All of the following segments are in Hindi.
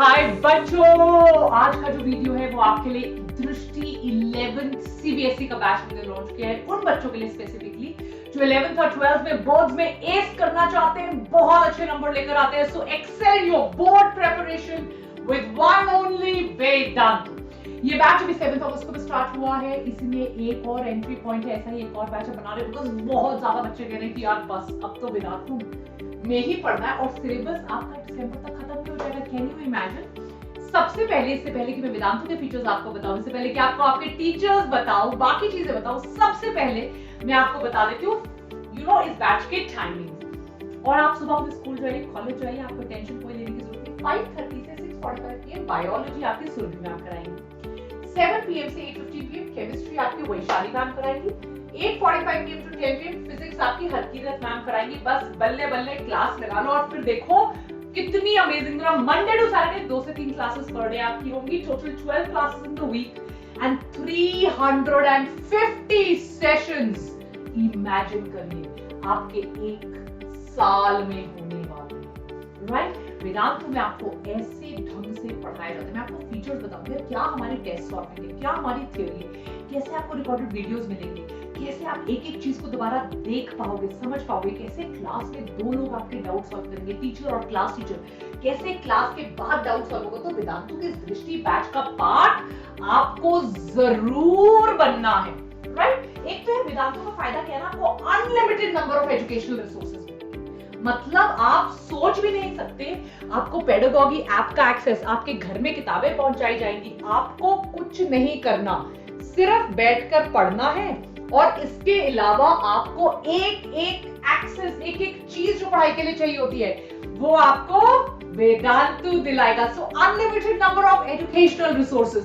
हाय बच्चों, आज का जो वीडियो है वो आपके लिए दृष्टि 11th सीबीएसई का बैच हमने लॉन्च किया है उन बच्चों के लिए स्पेसिफिकली जो 11th और 12th में बोर्ड्स में एस करना चाहते हैं, बहुत अच्छे नंबर लेकर आते हैं। So excel your board preparation with one only Vedantu. ये बैच अभी 7 अगस्त को स्टार्ट हुआ है। इसमें एक और एंट्री पॉइंट है, ऐसा ही एक और बैच बना रहे बिकॉज बहुत ज्यादा बच्चे कह रहे हैं कि यार बस अब तो वेदांतु में ही पढ़ना है और सिलेबस आपका दिसंबर तक खत्म नहीं हो जाएगा। Can you imagine? सबसे पहले, इससे पहले कि मैं वेदांतु के फीचर्स आपको बताऊं, इससे पहले कि आपको आपके टीचर्स बताऊं, बाकी चीजें बताऊं, सबसे पहले मैं आपको बता देती हूँ इस बैच के टाइमिंग। और आप सुबह अपने स्कूल जाइए, कॉलेज जाइए, आपको टेंशन कोई लेने की जरूरत नहीं। 5:30 से 6:45 PM बायोलॉजी आपकी सुरभि मैम कराएंगी। 7 PM से 8:50 PM केमिस्ट्री आपकी वैशाली मैम कराएंगी। 8:45 PM to 10 PM फिजिक्स आपकी हरकीरत मैम कराएंगी। बस बल्ले बल्ले क्लास लगा लो और फिर देखो कितनी अमेजिंग। मंडे टू सैटरडे 2 से 3 क्लासेस पर डे आपकी होंगी। Total 12 classes in the week and 350 sessions. Imagine करिए आपके एक साल में होने वाले, राइट? वेदांतु में आपको ऐसे ढंग से पढ़ाया जाता है। मैं आपको फीचर्स बताऊंगी, क्या हमारी टेस्ट सॉल्विंग है, क्या हमारी थ्योरी है, कैसे आपको रिकॉर्डेड वीडियोस मिलेंगे, कैसे आप एक एक चीज को दोबारा देख पाओगे, समझ पाओगे, कैसे क्लास में दो लोग आपके डाउट सॉल्व करेंगे, टीचर और क्लास टीचर, कैसे क्लास के बाद डाउट सॉल्व होगा। तो वेदांतु के दृष्टि बैच का पार्ट आपको जरूर बनना है, राइट? एक तो वेदांतु का फायदा क्या है ना, आपको unlimited number of educational resources, मतलब आप सोच भी नहीं सकते। आपको पेडागॉजी ऐप का एक्सेस, आपके घर में किताबें पहुंचाई जाएंगी, आपको कुछ नहीं करना, सिर्फ बैठकर पढ़ना है। और इसके अलावा आपको एक एक एक्सेस, एक एक चीज जो पढ़ाई के लिए चाहिए होती है वो आपको वेदांतु दिलाएगा। So unlimited number of educational resources,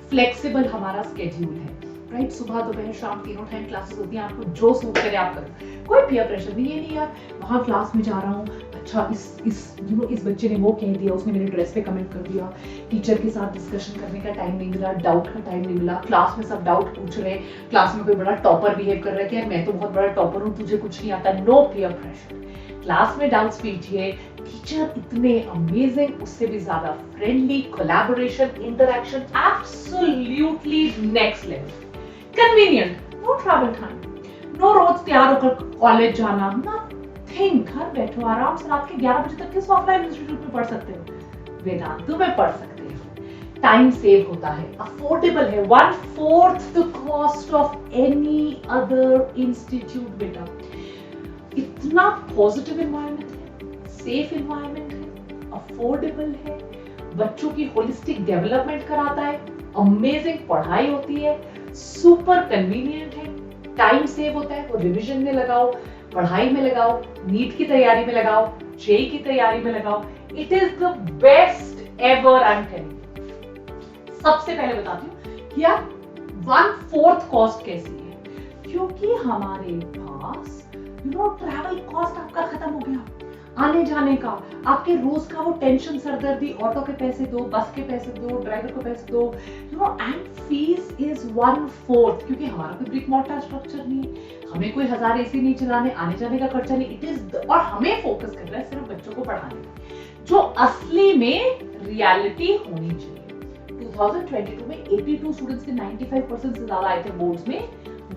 flexible हमारा स्केड्यूल है, राइट? सुबह दोपहर शाम तीनों टाइम क्लासेस होती हैं। आपको जो सूट करे आप करो, कोई पीयर प्रेशर नहीं है। नहीं यार वहां क्लास में जा रहा हूँ, अच्छा इस बच्चे ने वो कह दिया, उसने मेरे ड्रेस पे कमेंट कर दिया, टीचर के साथ डिस्कशन करने का टाइम नहीं मिला, डाउट का टाइम नहीं मिला, क्लास में सब डाउट पूछ रहे, क्लास में कोई बड़ा टॉपर बिहेव कर रहा है कि यार मैं तो बहुत बड़ा टॉपर हूँ, तुझे कुछ नहीं आता। नो पीयर प्रेशर, क्लास में डाउट्स कीजिए, टीचर इतने अमेजिंग, उससे भी ज्यादा friendly, collaboration, interaction absolutely next level. Convenient, no travel time, no रोज तैयार होकर कॉलेज जाना, नथिंग। घर बैठो आराम से, रात के 11 बजे तक किस ऑफलाइन इंस्टीट्यूट में पढ़ सकते हो, वेदांतु में पढ़ सकते हो। टाइम सेव होता है, अफोर्डेबल है, 1/4 the cost of any other institute. बेटा इतना पॉजिटिव एनवायरनमेंट है, सेफ एनवायरनमेंट है, अफोर्डेबल है, बच्चों की होलिस्टिक डेवलपमेंट कराता है, अमेजिंग पढ़ाई होती है, सुपर कन्वीनियंट है, टाइम सेव होता है। वो रिवीजन में लगाओ, पढ़ाई में लगाओ, नीट की तैयारी में लगाओ, जेई की तैयारी में लगाओ। It is the best ever, I am telling. सबसे पहले बताती हूँ कि यार 1/4 कॉस्ट कैसी है, क्योंकि हमारे पास ट्रैवल कॉस्ट आपका खत्म हो गया, आने जाने का, आपके रोज का वो टेंशन, सरदर्दी, ऑटो के पैसे दो, बस के पैसे दो, ड्राइवर को पैसे दो, एंड फीस इज 1/4, क्योंकि हमारा कोई ब्रिक मॉर्टर स्ट्रक्चर नहीं है, हमें कोई 1000 एसी नहीं चलाने, आने जाने का खर्चा नहीं। इट इज, और हमें फोकस करना है सिर्फ बच्चों को पढ़ाने में, जो असली में रियलिटी होनी चाहिए। 2022 में 82 स्टूडेंट्स के 95% से ज्यादा आए थे बोर्ड्स में,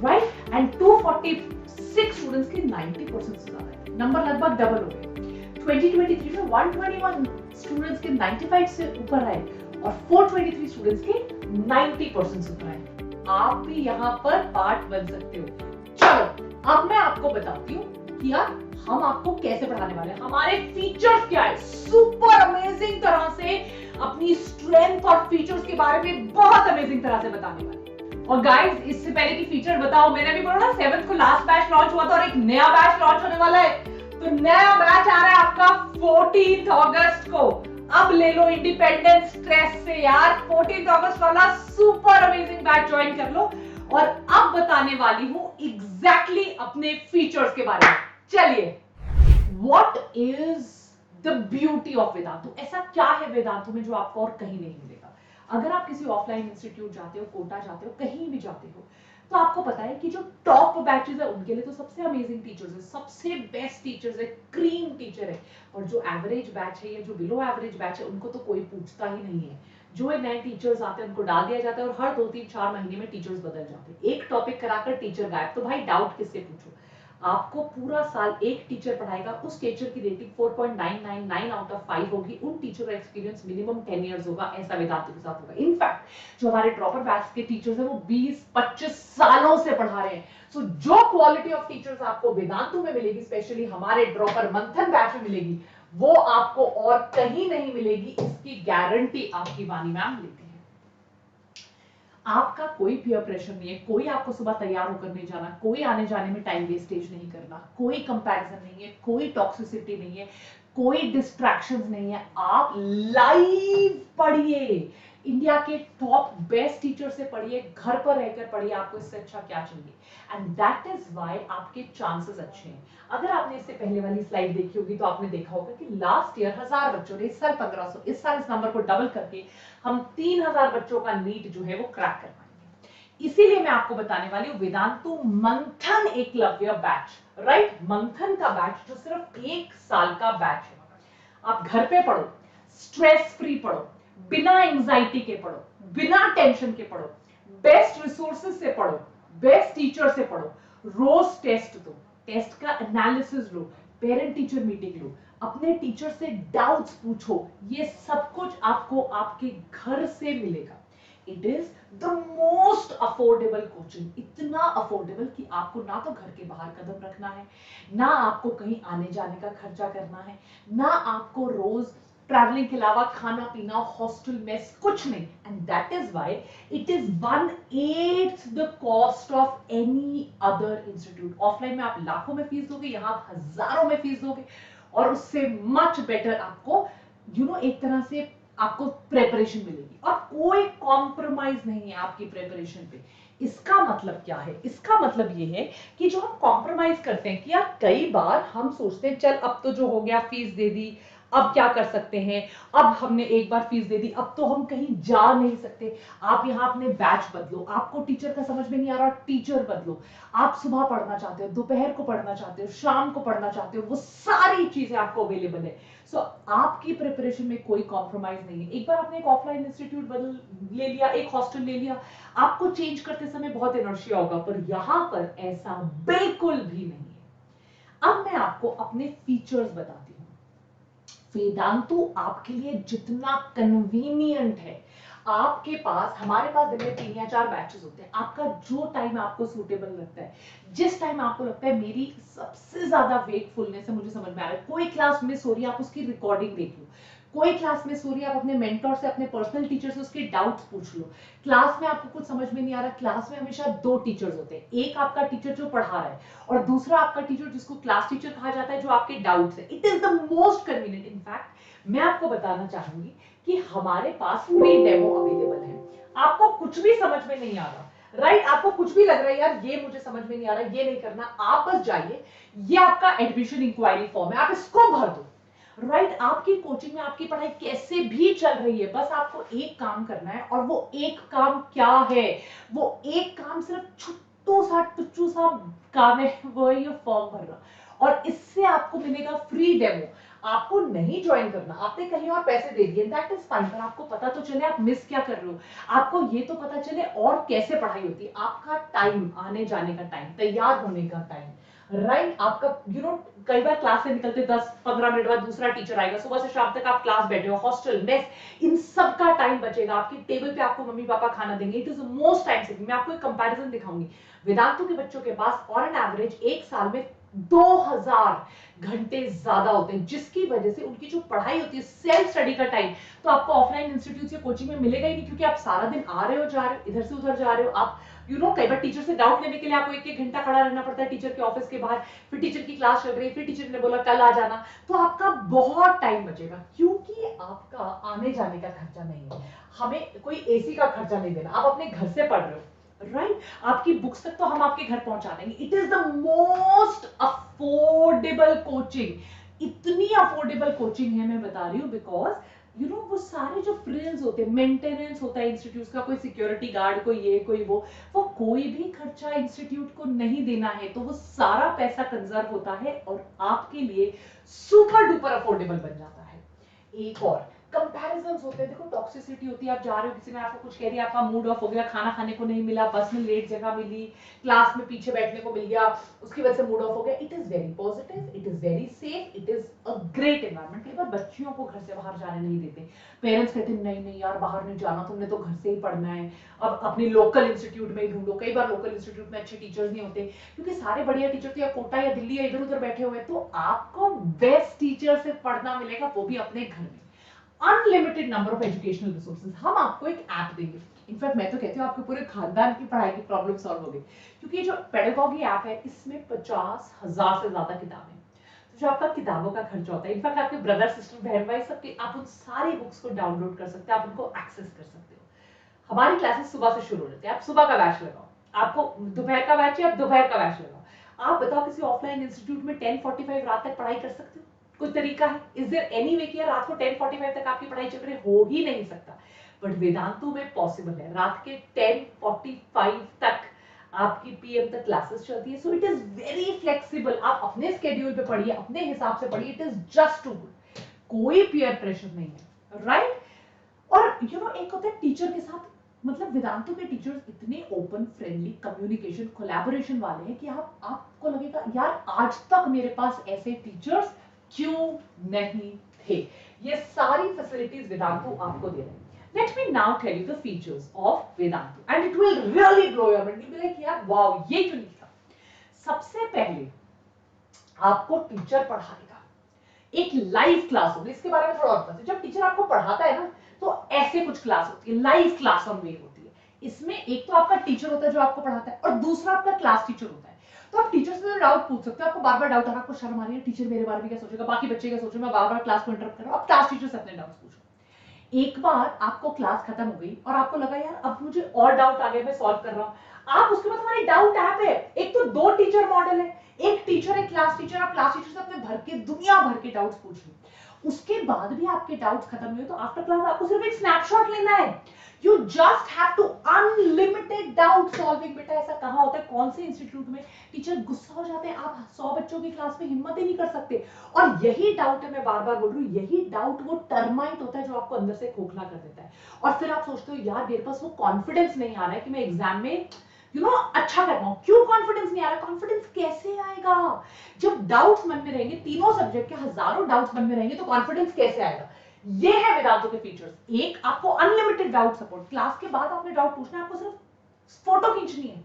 राइट? एंड 246 स्टूडेंट्स के 90% से ज्यादा, नंबर लगभग डबल हो गए। 2023 में 121 स्टूडेंट्स के 95 से ऊपर आए और 423 स्टूडेंट्स के 90% से ऊपर आए। आप भी यहाँ पर पार्ट बन सकते हो। चलो अब मैं आपको बताती हूँ कि यार हम आपको कैसे पढ़ाने वाले हैं, हमारे फीचर्स क्या है। सुपर अमेजिंग तरह से अपनी स्ट्रेंथ और फीचर्स के बारे में बहुत अमेजिंग तरह से बताने वाले। और गाइस इससे पहले की फीचर बताओ, मैंने भी बोला ना 7th को लास्ट बैच लॉन्च हुआ था और एक नया बैच लॉन्च होने वाला है। तो नया बैच आ रहा है आपका 14 अगस्त को। अब ले लो इंडिपेंडेंस स्ट्रेस से यार, 14 अगस्त वाला सुपर अमेजिंग बैच ज्वाइन कर लो। और अब बताने वाली हूं एग्जैक्टली अपने फीचर्स के बारे में। चलिए, what is the beauty of Vedantu? ऐसा क्या है वेदांतु में जो आपको और कहीं नहीं मिलेगा? अगर आप किसी ऑफलाइन इंस्टीट्यूट जाते हो, कोटा जाते हो, कहीं भी जाते हो, तो आपको पता है कि जो टॉप बैचेस है उनके लिए तो सबसे अमेजिंग टीचर्स है, सबसे बेस्ट टीचर्स है, क्रीम टीचर है। और जो एवरेज बैच है या जो बिलो एवरेज बैच है उनको तो कोई पूछता ही नहीं है। जो नए टीचर्स आते हैं उनको डाल दिया जाता है और हर 2-3-4 महीने में टीचर्स बदल जाते हैं। एक टॉपिक कराकर टीचर गायब, तो भाई डाउट किससे पूछो। आपको पूरा साल एक टीचर पढ़ाएगा, उस टीचर की रेटिंग 4.999 आउट ऑफ 5 होगी, उन टीचर का एक्सपीरियंस मिनिमम 10 इयर्स होगा, ऐसा वेदांतु के साथ होगा। इनफैक्ट जो हमारे ड्रॉपर बैच के टीचर्स हैं वो 20-25 सालों से पढ़ा रहे हैं। सो जो क्वालिटी ऑफ टीचर्स आपको वेदांतु में मिलेगी, स्पेशली हमारे ड्रॉपर मंथन बैच में मिलेगी, वो आपको और कहीं नहीं मिलेगी, इसकी गारंटी आपकी वाणी मैम लेती है। आपका कोई पीयर प्रेशर नहीं है, कोई आपको सुबह तैयार होकर नहीं जाना, कोई आने जाने में टाइम वेस्टेज नहीं करना, कोई कंपैरिजन नहीं है, कोई टॉक्सिसिटी नहीं है, कोई डिस्ट्रैक्शंस नहीं है। आप लाइव पढ़िए, इंडिया के टॉप बेस्ट टीचर से पढ़िए, घर पर रहकर पढ़िए, आपको इससे अच्छा क्या चाहिए। एंड दैट इज व्हाई आपके चांसेस अच्छे हैं। अगर आपने इससे पहले वाली स्लाइड देखी होगी तो आपने देखा होगा कि लास्ट ईयर 1000 बच्चों ने, इस साल 1500, इस साल इस नंबर को डबल करके हम 3000 बच्चों का नीट जो है वो क्रैक कर पाएंगे। इसीलिए मैं आपको बताने वाली हूं वेदांतु मंथन एकलव्य बैच, राइट, मंथन का बैच जो सिर्फ 1 साल का बैच है। आप घर पे पढ़ो, स्ट्रेस फ्री पढ़ो, बिना एंजाइटी के पढ़ो, बिना टेंशन के पढ़ो, बेस्ट रिसोर्सेज से पढ़ो, बेस्ट टीचर से पढ़ो, रोज टेस्ट दो, टेस्ट का एनालिसिस लो, पेरेंट टीचर मीटिंग लो, अपने टीचर से डाउट्स पूछो। ये सब कुछ आपको आपके घर से मिलेगा। It is the most affordable coaching, इतना अफोर्डेबल कि आपको ना तो घर के बाहर कदम रखना है, ना आपको कहीं आने जाने का खर्चा करना है, ना आपको रोज ट्रैवलिंग के अलावा खाना पीना, हॉस्टल मेस, कुछ नहीं। And that is why it is 1/8 the cost of any other institute. Offline में आप लाखों में फीस दोगे, यहां आप हजारों में फीस दोगे, और उससे मच बेटर आपको एक तरह से आपको प्रेपरेशन मिलेगी, और कोई कॉम्प्रोमाइज नहीं है आपकी प्रेपरेशन पे। इसका मतलब क्या है? इसका मतलब ये है कि जो हम कॉम्प्रोमाइज करते हैं कि यार कई बार हम सोचते हैं चल अब तो जो हो गया फीस दे दी, अब क्या कर सकते हैं, अब हमने एक बार फीस दे दी, अब तो हम कहीं जा नहीं सकते। आप यहाँ अपने बैच बदलो, आपको टीचर का समझ में नहीं आ रहा, टीचर बदलो। आप सुबह पढ़ना चाहते हो, दोपहर को पढ़ना चाहते हो, शाम को पढ़ना चाहते हो, वो सारी चीजें आपको अवेलेबल है। सो आपकी प्रिपरेशन में कोई कॉम्प्रोमाइज नहीं है। एक बार आपने एक ऑफलाइन इंस्टीट्यूट बदल ले लिया, एक हॉस्टल ले लिया, आपको चेंज करते समय बहुत इनर्शिया होगा, पर यहां पर ऐसा बिल्कुल भी नहीं है। अब मैं आपको अपने फीचर्स बताती हूँ। वेदांतु आपके लिए जितना कन्वीनियंट है, आपके पास, हमारे पास दिन में 3 या 4 बैचेस होते हैं। आपका जो टाइम आपको सूटेबल लगता है, जिस टाइम आपको लगता है मेरी सबसे ज्यादा वेकफुलनेस है, मुझे समझ में आ रहा है, कोई क्लास मिस हो रही है आप उसकी रिकॉर्डिंग देख लो, कोई क्लास मिस हो रही है आप अपने मेंटर से, अपने पर्सनल टीचर से उसके डाउट्स पूछ लो। क्लास में आपको कुछ समझ में नहीं आ रहा, क्लास में हमेशा 2 टीचर्स होते हैं, एक आपका टीचर जो पढ़ा रहा है और दूसरा आपका टीचर जिसको क्लास टीचर कहा जाता है, जो आपके डाउट्स है। It is the most convenient. In fact मैं आपको बताना चाहूंगी कि हमारे पास फ्री डेमो अवेलेबल है। आपको कुछ भी समझ में नहीं आ रहा, राइट, आपको कुछ भी लग रहा है यार ये मुझे समझ में नहीं आ रहा, ये नहीं करना, आप बस जाइए, ये आपका एडमिशन इंक्वायरी फॉर्म है, आप इसको भर दो, राइट। आपकी कोचिंग में आपकी पढ़ाई कैसे भी चल रही है, बस आपको एक काम करना है, और वो एक काम क्या है? वो एक काम सिर्फ छुट्टू सा टुच्चू सा काम है, वो है ये फॉर्म भरना, और इससे आपको मिलेगा फ्री डेमो। आपको नहीं ज्वाइन करना, आपने कहीं और पैसे दे दिए, दैट इज फाइन, पर आपको पता तो चले आप मिस क्या कर रहे हो, आपको ये तो पता चले और कैसे पढ़ाई होती है, आपका टाइम, आने जाने का टाइम, तैयार होने का टाइम, राइट, आपका कई बार क्लास से निकलते 10-15 मिनट बाद दूसरा टीचर आएगा, सुबह से शाम तक आप क्लास बैठे हो, हॉस्टल मेस, इन सब का टाइम बचेगा, आपकी टेबल पे आपको मम्मी पापा खाना देंगे। It is the most time saving. मैं आपको एक कंपैरिजन दिखाऊंगी। वेदांतु के बच्चों के पास ऑन एन एवरेज एक साल में 2000 घंटे ज्यादा होते हैं, जिसकी वजह से उनकी जो पढ़ाई होती है, सेल्फ स्टडी का टाइम, तो आपको ऑफलाइन इंस्टीट्यूट या कोचिंग में मिलेगा ही नहीं, क्योंकि आप सारा दिन आ रहे हो, जा रहे हो, इधर से उधर जा रहे हो। आप कई बार टीचर से डाउट लेने के लिए आपको 1-1 घंटा खड़ा रहना पड़ता है टीचर के ऑफिस के बाहर, फिर टीचर की क्लास चल रही है, फिर टीचर ने बोला कल आ जाना, तो आपका बहुत टाइम बचेगा, क्योंकि आपका आने जाने का खर्चा नहीं है, हमें कोई एसी का खर्चा नहीं देना, आप अपने घर से पढ़ रहे हो, राइट, आपकी बुक्स तक तो हम आपके घर पहुंचा देंगे। It is the most affordable coaching. इतनी अफोर्डेबल कोचिंग है, मैं बता रही हूं, बिकॉज वो सारे जो फ्रिल्स होते हैं, मेंटेनेंस होता है इंस्टीट्यूट का, कोई सिक्योरिटी गार्ड, कोई ये कोई वो कोई भी खर्चा इंस्टीट्यूट को नहीं देना है, तो वो सारा पैसा कंजर्व होता है और आपके लिए सुपर डुपर अफोर्डेबल बन जाता है। एक और कंपैरिजंस होते हैं, देखो टॉक्सिसिटी होती है, आप जा रहे हो, किसी ने आपको कुछ कह दिया, आपका मूड ऑफ हो गया, खाना खाने को नहीं मिला, बस में लेट जगह मिली, क्लास में पीछे बैठने को मिल गया, उसकी वजह से मूड ऑफ हो गया। It is very positive, it is very safe, it is a great environment. कई बार बच्चियों को घर से बाहर जाने नहीं देते, पेरेंट्स कहते हैं नहीं नहीं यार बाहर नहीं जाना, तुमने तो घर से ही पढ़ना है, अब अपनी लोकल इंस्टीट्यूट में ही ढूंढो। कई बार लोकल इंस्टीट्यूट में अच्छे टीचर्स नहीं होते, क्योंकि सारे बढ़िया टीचर तो या कोटा या दिल्ली या इधर उधर बैठे हुए, तो आपको बेस्ट टीचर से पढ़ना मिलेगा, वो भी अपने घर में। Unlimited number of educational resources, हम आपको एक ऐप देंगे। इनफैक्ट मैं तो कहती हूँ आपके पूरे खानदान की पढ़ाई की प्रॉब्लम सॉल्व हो गई, क्योंकि जो पेडागॉजी ऐप है इसमें 50,000 से ज्यादा किताबें, तो जो आपका किताबों का खर्चा होता है, इनफैक्ट आपके ब्रदर सिस्टर बहन भाई सबके, आप उन सारी बुक्स को डाउनलोड कर सकते हैं, आप उनको एक्सेस कर सकते हो। हमारी क्लासेस सुबह से शुरू हो जाती है, आप सुबह का बैच लगाओ, आपको दोपहर का बैच है, आप दोपहर का बैच लगाओ। आप बताओ किसी ऑफलाइन इंस्टीट्यूट में 10:45 रात तक पढ़ाई कर सकते हो? कोई तरीका है? इज देयर एनी वे कि रात को 10:45 तक आपकी पढ़ाई चल रही? हो ही नहीं सकता। बट वेदांतु में पॉसिबल है, रात के 10:45 तक आपकी पीएम तक क्लासेस चलती है। So it is very flexible, आप अपने स्केड्यूल पे पढ़िए, अपने हिसाब से पढ़िए, it is just too good, कोई पीयर प्रेशर नहीं है, राइट? और एक होता है टीचर के साथ, मतलब वेदांतु के टीचर्स इतने ओपन, फ्रेंडली, कम्युनिकेशन, कोलैबोरेशन वाले हैं कि आपको लगेगा यार आज तक मेरे पास ऐसे टीचर्स क्यों नहीं थे। ये सारी फैसिलिटीज वेदांतु आपको दे रहे हैं। Let me now tell you the features of Vedantu and it will really blow your mind. You'll be like यार वाओ, ये क्यों नहीं था? सबसे पहले आपको टीचर पढ़ाएगा, एक लाइव क्लास होगी। इसके बारे में थोड़ा और बताते हैं। जब टीचर आपको पढ़ाता है ना, तो ऐसे कुछ क्लास होती है, लाइव क्लास ऑन वेव होती है। इसमें एक तो आपका टीचर होता है जो आपको पढ़ाता है, और दूसरा आपका क्लास टीचर होता है। तो आप टीचर से डाउट पूछ सकते हो, आपको बार बार डाउट आ रहा है, आपको शर्म आ रही है, टीचर मेरे बारे में क्या सोचेगा, बाकी बच्चे क्या सोचेंगे, मैं बार बार क्लास को इंटरप्ट कर रहा हूं, आप क्लास टीचर से अपने डाउट्स पूछो। एक बार आपको क्लास खत्म हो गई और आपको लगा यार अब मुझे और डाउट आ गए, मैं सॉल्व कर रहा हूं, आप उसके बाद हमारी डाउट ऐप है, एक तो 2 टीचर मॉडल है, एक टीचर एक क्लास टीचर, आप क्लास टीचर से अपने भर के दुनिया भर के डाउट्स पूछ लो। उसके बाद भी आपके डाउट्स खत्म हुए तो आफ्टर क्लास आपको सिर्फ एक स्नैपशॉट लेना है। You just have to unlimited doubt solving. बेटा ऐसा कहां होता है, कौन से इंस्टीट्यूट में टीचर गुस्सा हो जाते हैं, आप 100 बच्चों की क्लास में हिम्मत ही नहीं कर सकते। और यही डाउट है, मैं बार बार बोल रही हूँ, यही डाउट वो टर्माइट होता है जो आपको अंदर से खोखला कर देता है। और फिर आप सोचते हो यार मेरे पास वो कॉन्फिडेंस नहीं आ रहा है कि मैं एग्जाम में अच्छा कर पाऊं। क्यों कॉन्फिडेंस नहीं आ रहा? कॉन्फिडेंस कैसे आएगा जब डाउट्स मन में रहेंगे, तीनों सब्जेक्ट के हजारों डाउट्स मन में रहेंगे, तो कॉन्फिडेंस कैसे आएगा? ये है वेदांतु के फीचर्स। एक, आपको अनलिमिटेड डाउट सपोर्ट, क्लास के बाद आपने डाउट पूछना है, आपको सिर्फ फोटो खींचनी है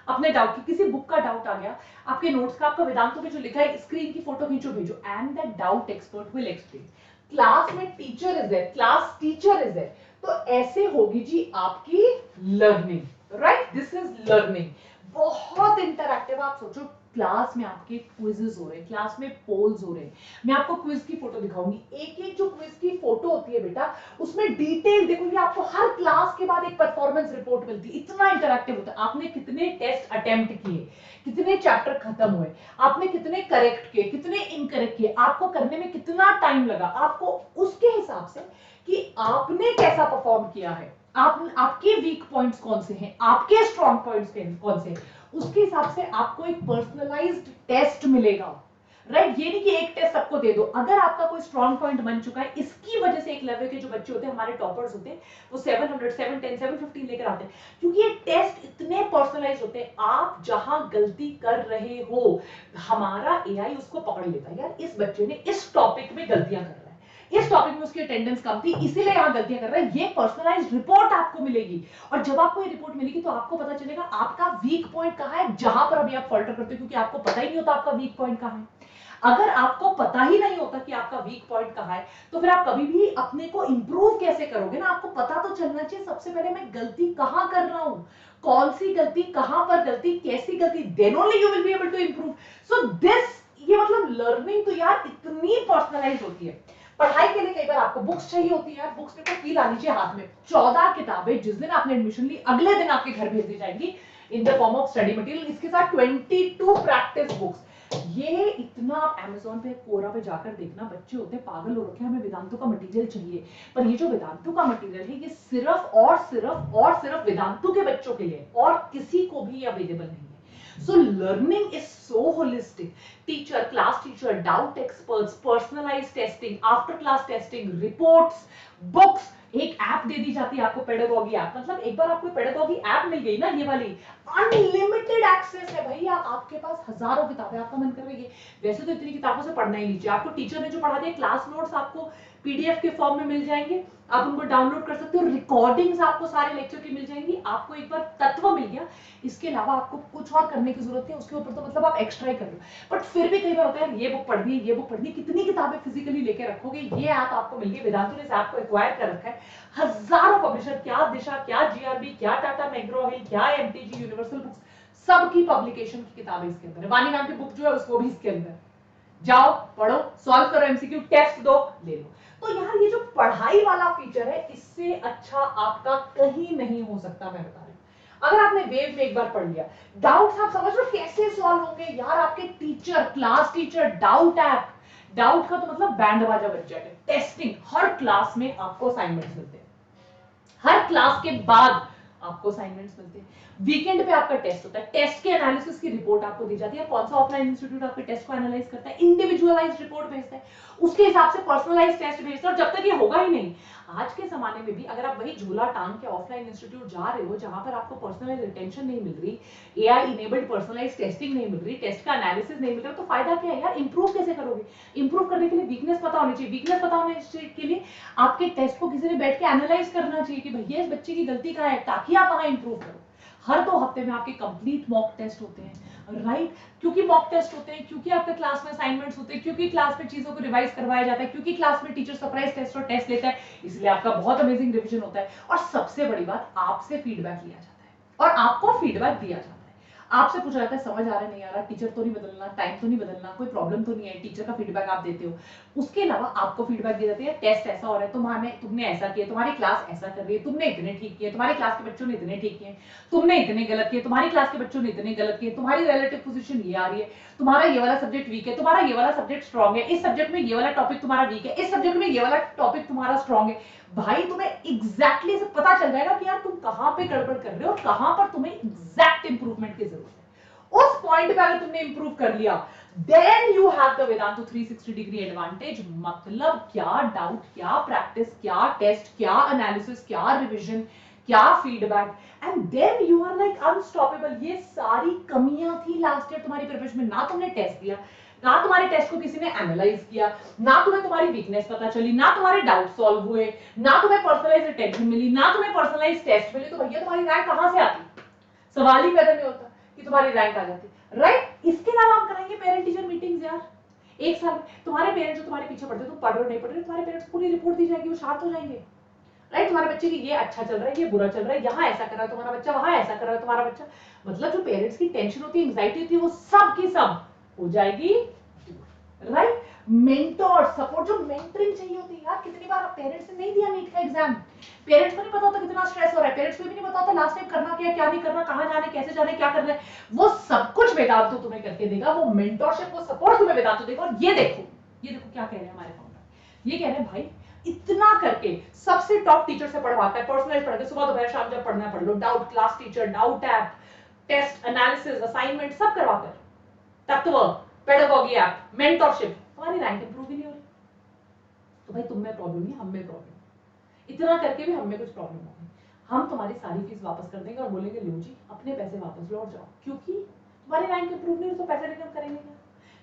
अपने डाउट की, किसी बुक का डाउट आ गया, आपके नोट्स का, आपका वेदांतु में जो लिखा है, स्क्रीन की फोटो खींचो भेजो, and that doubt expert will explain. Class में teacher is there, class teacher is there, तो ऐसे होगी जी आपकी learning, right? This is learning, बहुत इंटरैक्टिव। आप सोचो क्लास में आपके क्विजेस हो रहे हैं, क्लास में पोल्स हो रहे हैं, मैं आपको क्विज की फोटो दिखाऊंगी, एक एक जो क्विज की फोटो होती है बेटा, उसमें डिटेल देखो, ये आपको हर क्लास के बाद एक परफॉर्मेंस रिपोर्ट मिलती है, इतना इंटरैक्टिव होता है। आपने कितने टेस्ट अटेम्प्ट किए, कितने चैप्टर खत्म हुए, आपने कितने करेक्ट किए, कितने इनकरेक्ट किए, आपको करने में कितना टाइम लगा, आपको उसके हिसाब से कि आपने कैसा परफॉर्म किया है, आपके वीक पॉइंट्स कौन से हैं, आपके स्ट्रॉन्ग पॉइंट्स कौन से हैं, उसके हिसाब से आपको एक पर्सनलाइज्ड टेस्ट मिलेगा, राइट? ये नहीं कि एक टेस्ट सबको दे दो। अगर आपका कोई स्ट्रॉन्ग पॉइंट बन चुका है, इसकी वजह से एक लेवल के जो बच्चे होते हैं, हमारे टॉपर्स होते हैं, वो 700 710 715 लेकर आते हैं, क्योंकि ये टेस्ट इतने पर्सनलाइज होते हैं। आप जहां गलती कर रहे हो, हमारा एआई उसको पकड़ लेता है, यार इस बच्चे ने इस टॉपिक में गलतियां कर रहा है, इस टॉपिक में उसकी अटेंडेंस कम थी, इसीलिए यहां गलतियां कर रहा है। ये पर्सनलाइज्ड रिपोर्ट आपको मिलेगी, और जब आपको ये रिपोर्ट मिलेगी तो आपको पता चलेगा आपका वीक पॉइंट कहां है, जहां पर अभी आप फॉल्टर करते हो, क्योंकि आपको पता ही नहीं होता आपका वीक पॉइंट कहां है। अगर आपको पता ही नहीं होता कि आपका वीक पॉइंट कहां है, तो फिर आप कभी भी अपने को इंप्रूव कैसे करोगे ना? आपको पता तो चलना चाहिए सबसे पहले मैं गलती कहां कर रहा हूं, कौन सी गलती, कहां पर गलती, कैसी गलती, then only you will be able to improve. So this, ये मतलब लर्निंग तो यार इतनी पर्सनलाइज होती है। पढ़ाई के लिए कई बार आपको बुक्स चाहिए होती है, यार बुक्स में फील आनी चाहिए हाथ में। 14 किताबें जिस दिन आपने एडमिशन ली, अगले दिन आपके घर भेज दी जाएंगी in the form of study material. इसके साथ 22 प्रैक्टिस बुक्स, ये इतना आप Amazon पे कोरा पे जाकर देखना, बच्चे होते हैं पागल हो रखे हैं, हमें वेदांतु का मटेरियल चाहिए, पर ये जो वेदांतु का मटेरियल है ये सिर्फ वेदांतु के बच्चों के लिए, और किसी को भी अवेलेबल नहीं है। So learning is so holistic, teacher, class teacher, doubt experts, personalised testing, after class testing, reports, books, एक ऐप दे दी जाती है आपको, पेडागॉजी ऐप। मतलब एक बार आपको पेडागॉजी ऐप मिल गई ना, ये वाली अनलिमिटेड एक्सेस है भैया, आपके पास हजारों किताबें, आपका मन कर रही है वैसे तो इतनी किताबों से पढ़ना ही नहीं चाहिए, आपको टीचर ने जो पढ़ा दिया, क्लास नोट्स आपको पीडीएफ के फॉर्म में मिल जाएंगे, आप उनको डाउनलोड कर सकते हो, रिकॉर्डिंग्स आपको सारे लेक्चर की मिल जाएंगी, आपको एक बार तत्व मिल गया, इसके अलावा आपको कुछ और करने की जरूरत है उसके ऊपर, तो मतलब आप एक्स्ट्रा ही कर लो। बट फिर भी कई बार होता है ये बुक पढ़नी है, ये बुक पढ़नी, कितनी किताबें फिजिकली लेके रखोगे, ये ऐप आपको मिल गई, वेदांतु ने इस ऐप को एक्वायर कर रखा है, हजारों पब्लिशर, क्या दिशा, क्या जीआरबी, क्या टाटा मैग्रो हिल, क्या एमटीजी, यूनिवर्सल बुक्स, सबकी पब्लिकेशन की किताबें इसके अंदर है, वाणी नाम की बुक जो है उसको भी इसके अंदर, जाओ पढ़ो, सॉल्व करो, एमसीक्यू टेस्ट दो, ले लो। तो यार ये जो पढ़ाई वाला फीचर है, इससे अच्छा आपका कहीं नहीं हो सकता, मैं बता रही हूं। अगर आपने वेव में एक बार पढ़ लिया, डाउट्स आप समझ लो कैसे सॉल्व होंगे यार, आपके teacher, class teacher, doubt app, doubt का तो मतलब बैंड बाजा बज जाएगा, टेस्टिंग, हर क्लास में आपको असाइनमेंट्स मिलते हैं, हर क्लास के बाद आपको असाइनमेंट्स मिलते हैं, वीकेंड पे आपका टेस्ट होता है, टेस्ट के एनालिसिस की रिपोर्ट आपको दी जाती है, कौन सा ऑफलाइन इंस्टीट्यूट आपके टेस्ट को एनालाइज करता है, इंडिविजुअलाइज्ड रिपोर्ट भेजता है, उसके हिसाब से पर्सनलाइज्ड टेस्ट भेजता है, और जब तक ये होगा ही नहीं, आज के जमाने में भी अगर आप वही झूला टांग के ऑफलाइन इंस्टीट्यूट जा रहे हो जहां पर आपको पर्सनलाइज्ड अटेंशन नहीं मिल रही, एआई इनेबल्ड पर्सनलाइज्ड टेस्टिंग नहीं मिल रही, टेस्ट का एनालिसिस नहीं मिल रहा, तो फायदा क्या है यार, इंप्रूव कैसे करोगे? इंप्रूव करने के लिए वीकनेस पता होनी चाहिए, वीकनेस पता होने के लिए आपके टेस्ट को किसी ने बैठ के एनालाइज करना चाहिए कि भैया इस बच्चे की गलती कहां है, ताकि आप वहां इंप्रूव करो। हर 2 हफ्ते में आपके कंप्लीट मॉक टेस्ट होते हैं, राइट? क्योंकि मॉक टेस्ट होते हैं, क्योंकि आपके क्लास में असाइनमेंट्स होते हैं, क्योंकि क्लास में चीजों को रिवाइज करवाया जाता है, क्योंकि क्लास में टीचर सरप्राइज टेस्ट और टेस्ट लेता है, इसलिए आपका बहुत अमेजिंग रिवीजन होता है, और सबसे बड़ी बात, आपसे फीडबैक लिया जाता है और आपको फीडबैक दिया जाता है, आपसे पूछा जाता है समझ आ रहा है नहीं आ रहा, टीचर तो नहीं बदलना, टाइम तो नहीं बदलना, कोई प्रॉब्लम तो नहीं है, टीचर का फीडबैक आप देते हो, उसके अलावा आपको फीडबैक दिए जाते हैं, टेस्ट ऐसा हो रहा है, तुमने ऐसा किया, तुम्हारी क्लास ऐसा कर रही है, तुमने इतने ठीक किए, तुम्हारी क्लास के बच्चों ने इतने ठीक किए, तुमने इतने गलत किए, तुम्हारी क्लास के बच्चों ने इतने गलत किए, तुम्हारी रिलेटिव पोजीशन ये आ रही है, तुम्हारा ये वाला सब्जेक्ट वीक है, तुम्हारा ये वाला सब्जेक्ट स्ट्रांग है, इस सब्जेक्ट में ये वाला टॉपिक तुम्हारा वीक है, इस सब्जेक्ट में ये वाला टॉपिक तुम्हारा स्ट्रांग है। भाई तुम्हें एग्जैक्टली से पता चल जाएगा कि यार तुम कहां पे गड़बड़ कर रहे हो और कहां पर तुम्हें एग्जैक्ट इंप्रूवमेंट की जरूरत है। उस पॉइंट पे अगर तुमने इंप्रूव कर लिया, then you have the Vedantu 360 degree advantage. मतलब क्या डाउट, क्या प्रैक्टिस, क्या टेस्ट, क्या एनालिसिस, क्या रिवीजन, क्या feedback, and then you are like unstoppable. ये सारी कमियां थी लास्ट ईयर तुम्हारी प्रिपरेशन में, ना तुमने टेस्ट दिया, ना तुम्हारे टेस्ट को किसी ने एनालाइज किया, ना तुम्हें तुम्हारी वीकनेस पता चली, ना तुम्हारे डाउट सॉल्व हुए, ना तुम्हें पर्सनलाइज्ड अटेंशन मिली, ना तुम्हें पर्सनलाइज्ड टेस्ट मिली, तो भैया तुम्हारी रैंक कहां से आती? सवाल ही पैदा नहीं होता कि तुम्हारी रैंक आ जाती, राइट? इसके अलावा हम कराएंगे पेरेंट टीचर मीटिंग्स यार, एक साल में तुम्हारे पेरेंट्स जो तुम्हारे पीछे पड़ते हो, तुम पढ़ रहे हो नहीं पढ़ रहे हो, तुम्हारे पेरेंट्स को पूरी रिपोर्ट दी जाएगी, वो शांत हो जाएंगे, राइट? तुम्हारे बच्चे की ये अच्छा चल रहा है, ये बुरा चल रहा है, यहाँ ऐसा कर रहा है तुम्हारा बच्चा, वहां ऐसा कर रहा है तुम्हारा बच्चा, मतलब जो पेरेंट्स की टेंशन होती है, एंग्जाइटी होती है, वो सब की सब हो जाएगी, राइट? मेंटोर सपोर्ट, जो मेंटरिंग चाहिए होती है यार, कितनी बार पेरेंट्स ने नहीं दिया नीट का एग्जाम, पेरेंट्स को नहीं पता होता कितना स्ट्रेस हो रहा है, पेरेंट्स को भी नहीं पता होता लास्ट टाइम करना क्या है, क्या नहीं करना, कहां जाना है, कैसे जाना है, क्या करना है, वो सब कुछ वेदांतु तुम्हें करके देगा, वो मेंटोरशिप, वो सपोर्ट तुम्हें वेदांतु देगा। और ये देखो क्या कह रहे हैं हमारे फाउंडर, ये कह रहे हैं भाई इतना करके सबसे टॉप टीचर से पढ़वाता है, पर्सनलाइज पढ़ाते, सुबह दोपहर शाम जब पढ़ना पढ़ लो, doubt class teacher, doubt app, test analysis, assignment सब करवाकर, तत्व, पेडागॉजी ऐप, मेंटरशिप, हमारी रैंक इंप्रूव ही नहीं हो रही। तो भाई तुम में प्रॉब्लम नहीं, हम में प्रॉब्लम, इतना करके भी हम में कुछ प्रॉब्लम होगी, हम तुम्हारी सारी फीस वापस कर देंगे और बोलेंगे लो जी अपने पैसे वापस लौट जाओ, क्योंकि तुम्हारी रैंक इंप्रूव नहीं हो तो पैसे लेके हम करेंगे क्या?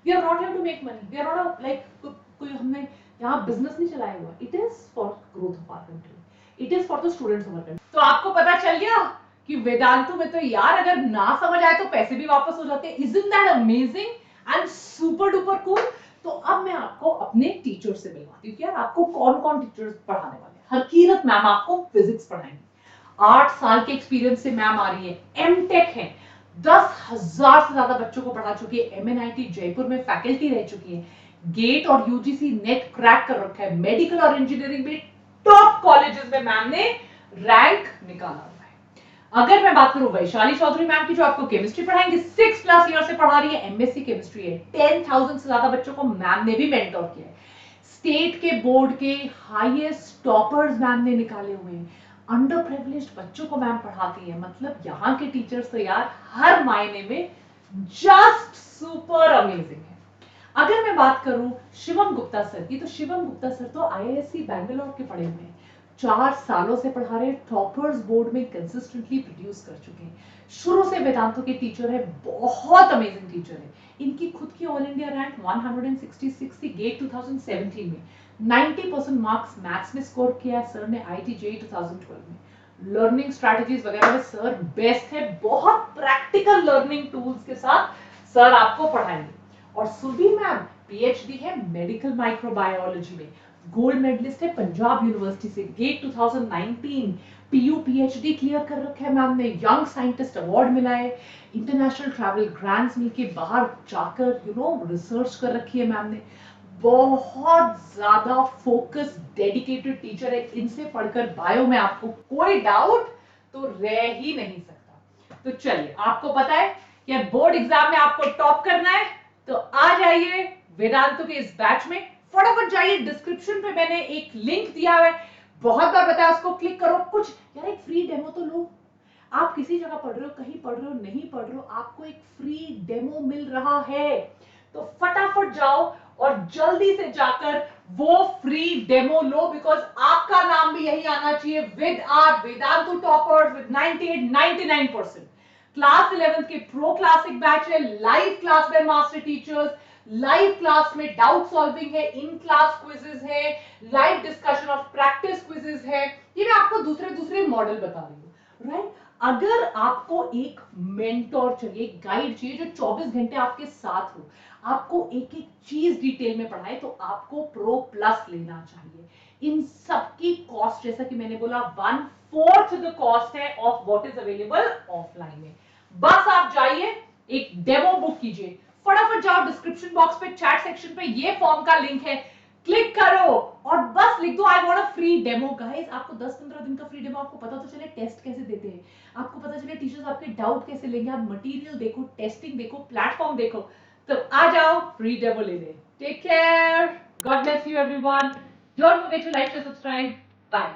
We are not here to make money, we are not like कोई हमने यहाँ बिजनेस नहीं चलाया हुआ, it is for growth of our country, it is for the students of our country. तो आपको पता चल गया कि वेदांतु में तो यार अगर ना समझ आए तो पैसे भी वापस हो जाते हैं, isn't that amazing and super duper cool. तो अब मैं आपको अपने टीचर से मिलवाती हूँ कि यार आपको कौन कौन टीचर्स पढ़ाने वाले हैं। हकीरत मैम आपको फिजिक्स पढ़ाएंगे, 8 साल के एक्सपीरियंस से मैम आ रही है, एमटेक है, 10,000 से ज्यादा बच्चों को पढ़ा चुकी है, एमएनआईटी जयपुर में फैकल्टी रह चुकी है, गेट और यूजीसी नेट क्रैक कर रखा है, मेडिकल और इंजीनियरिंग में टॉप कॉलेजेस में मैम ने रैंक निकाला हुआ है। अगर मैं बात करूं वैशाली चौधरी मैम की, जो आपको केमिस्ट्री पढ़ाएंगे, 6+ ईयर से पढ़ा रही है, एमएससी केमिस्ट्री है, 10,000 से ज्यादा बच्चों को मैम ने भी मेंटोर किया है, स्टेट के बोर्ड के हाईएस्ट टॉपर्स मैम ने निकाले हुए हैं, अंडर प्रिविलेज्ड बच्चों को मैम पढ़ाती है। मतलब यहाँ के टीचर्स तो यार हर मायने में जस्ट सुपर अमेजिंग है। अगर मैं बात करूं शिवम गुप्ता सर की, तो शिवम गुप्ता सर तो आईआईएससी बैंगलोर के पढ़े हुए हैं, 4 सालों से पढ़ा रहे, टॉपर्स बोर्ड में कंसिस्टेंटली प्रोड्यूस कर चुके हैं, शुरू से वेदांतों के टीचर है, बहुत अमेजिंग टीचर है। इनकी खुद की ऑल इंडिया रैंक 166 थी गेट 2017 में, 90% मार्क्स मैथ्स में स्कोर किया है सर ने आईआईटी जेईई 2012 में। लर्निंग स्ट्रैटेजीज वगैरह में सर बेस्ट है, बहुत प्रैक्टिकल लर्निंग टूल्स के साथ सर आपको पढ़ाएंगे। और सुरभि मैम पीएचडी है मेडिकल माइक्रोबायोलॉजी में, गोल्ड मेडलिस्ट है पंजाब यूनिवर्सिटी से, गेट 2019, पीयू पीएचडी क्लियर कर रखा है मैम ने, यंग साइंटिस्ट अवार्ड मिला है, इंटरनेशनल ट्रैवल ग्रांट्स मिलके बाहर जाकर रिसर्च कर रखी है मैम ने। बहुत ज्यादा फोकस डेडिकेटेड टीचर है, इनसे पढ़कर बायो में आपको कोई डाउट तो रह ही नहीं सकता। तो चलिए, आपको पता है कि बोर्ड एग्जाम में आपको टॉप करना है, तो आ जाइए वेदांतों के इस बैच में, फटाफट जाइए, डिस्क्रिप्शन पे मैंने एक लिंक दिया है, बहुत बार बताया, उसको क्लिक करो, कुछ यार एक फ्री डेमो तो लो। आप किसी जगह पढ़ रहे हो, कहीं पढ़ रहे हो, नहीं पढ़ रहे हो, आपको एक फ्री डेमो मिल रहा है, तो फटाफट जाओ और जल्दी से जाकर वो फ्री डेमो लो, बिकॉज आपका नाम भी यही आना चाहिए with our Vedantu toppers with 98 99%। Class 11 के प्रो क्लासिक बैच है, लाइव क्लास में मास्टर टीचर्स, लाइव क्लास में डाउट सॉल्विंग है, इन क्लास क्विजेस है, live discussion of practice quizzes है, ये मैं आपको दूसरे दूसरे मॉडल बता रही हूँ, राइट। अगर आपको एक मेंटोर चाहिए, एक गाइड चाहिए जो 24 घंटे आपके साथ हो, आपको एक एक चीज डिटेल में पढ़ाए, तो आपको प्रो प्लस लेना चाहिए। इन सबकी कॉस्ट, जैसा कि मैंने बोला, 1/4 द कॉस्ट है of what is available offline में। बस आप जाइए, एक डेमो बुक कीजिए, फटाफट जाओ डिस्क्रिप्शन बॉक्स पे, चैट सेक्शन पे ये फॉर्म का लिंक है, क्लिक करो और बस लिख दो I want a free demo. Guys, आपको 10-15 दिन का फ्री डेमो, आपको पता तो चले टेस्ट कैसे देते हैं, आपको पता चले टीचर्स आपके डाउट कैसे लेंगे, आप मटेरियल देखो, टेस्टिंग देखो, प्लेटफॉर्म देखो, तो आ जाओ फ्री डेमो ले ले। Take care, God bless you everyone, don't forget to like and subscribe, bye.